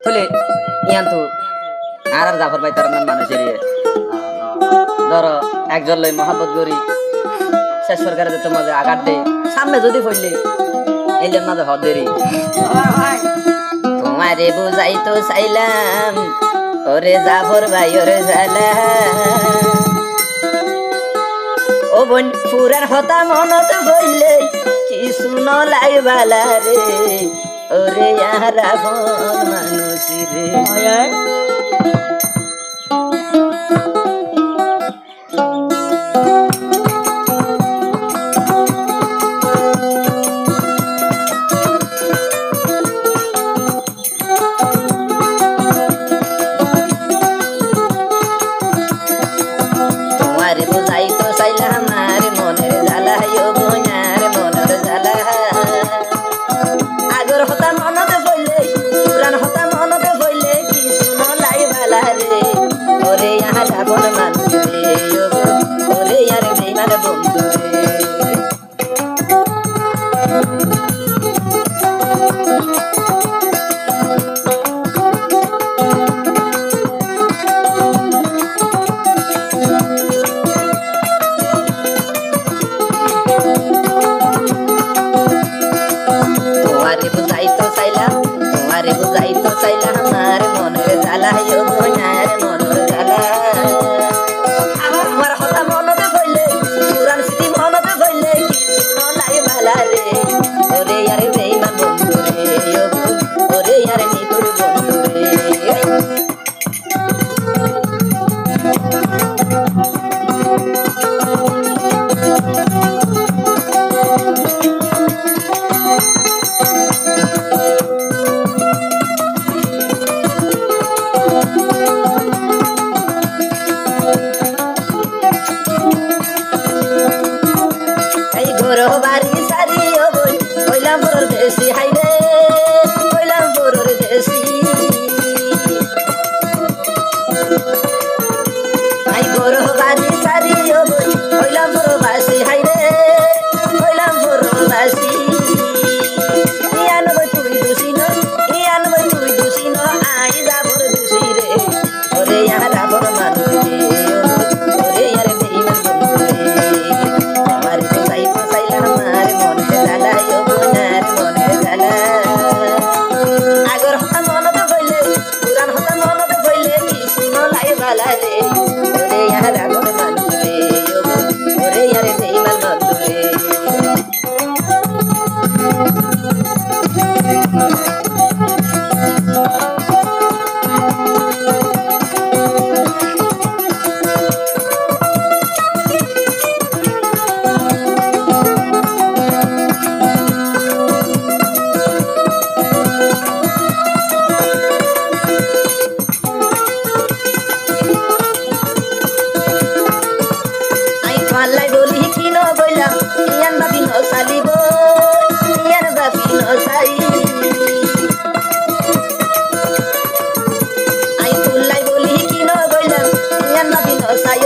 থলে ইয়ান তো আর জাফর ভাই তার নাম মানুষের ধরো একজন লই মহাব্বত করি শেষ সরকারে যেতে মাঝে আঘাত দেয় সামনে যদি পড়লে এলের মাঝে হদ দেরি তোমারে বুঝাই তো চাইলাম ওরে জাফর ভাই ওরে জালা ও বোন পুরার হতা মনত বললে কিছু নলাই বালা রে ওরে ইয়ারা বন মানুষ রে তোমারে বুঝাই তো চাইলাম আর মনের জ্বালা ও বোনার মনের জ্বালা আগর হতা মনতে বললে পুরান হতা মনতে বললে কিছু নলাই বালা রে ওরে ইয়ারা বন মানুষ রে ওরে ইয়ার বেইমান বন্ধু রে তোমারে বুঝাই তো চাইলাম আমার মনের জ্বালা ও বোনার মনের জ্বালা আমার হতা মনতে বললে পুরান স্মৃতি মনতে বললে কিছু নলাই বালা রে ওরে ইয়ার বেইমান বন্ধু রে ওরে ইয়ার নিতুর বন্ধু রে বাড়ি সারি ও বই কইলাম বড়র দেশি হাইরে কইলাম বড়র দেশি আই বড় বাড়ি সারি ও বই কইলাম বড় বাসি হাইরে কইলাম বড় বাসি ইয়ান বই তুই দোষী ন আই যাবর দোষী রে ওরে ইয়ারা বড় মানুষ রে ওরে ইয়ার বেইমান বন্ধু রে আমার বুঝাই তো চাইলাম আমার মনের জ্বালা ও বোনার মনের জ্বালা আগর হতা মনত বললে পুরান হতা মনত বললে কিছু নলাই বালা রে ওরে ইয়ারা বড় মানুষ রে ওরে ইয়ার বেইমান বন্ধু রে পাল্লাই বলি কিনো বইলাম ইয়ান বাপি ন চালিব ইয়ান বাপি ন চাই আই তুল্লাই বলি কিনো বইলাম ইয়ান বাপি ন চাই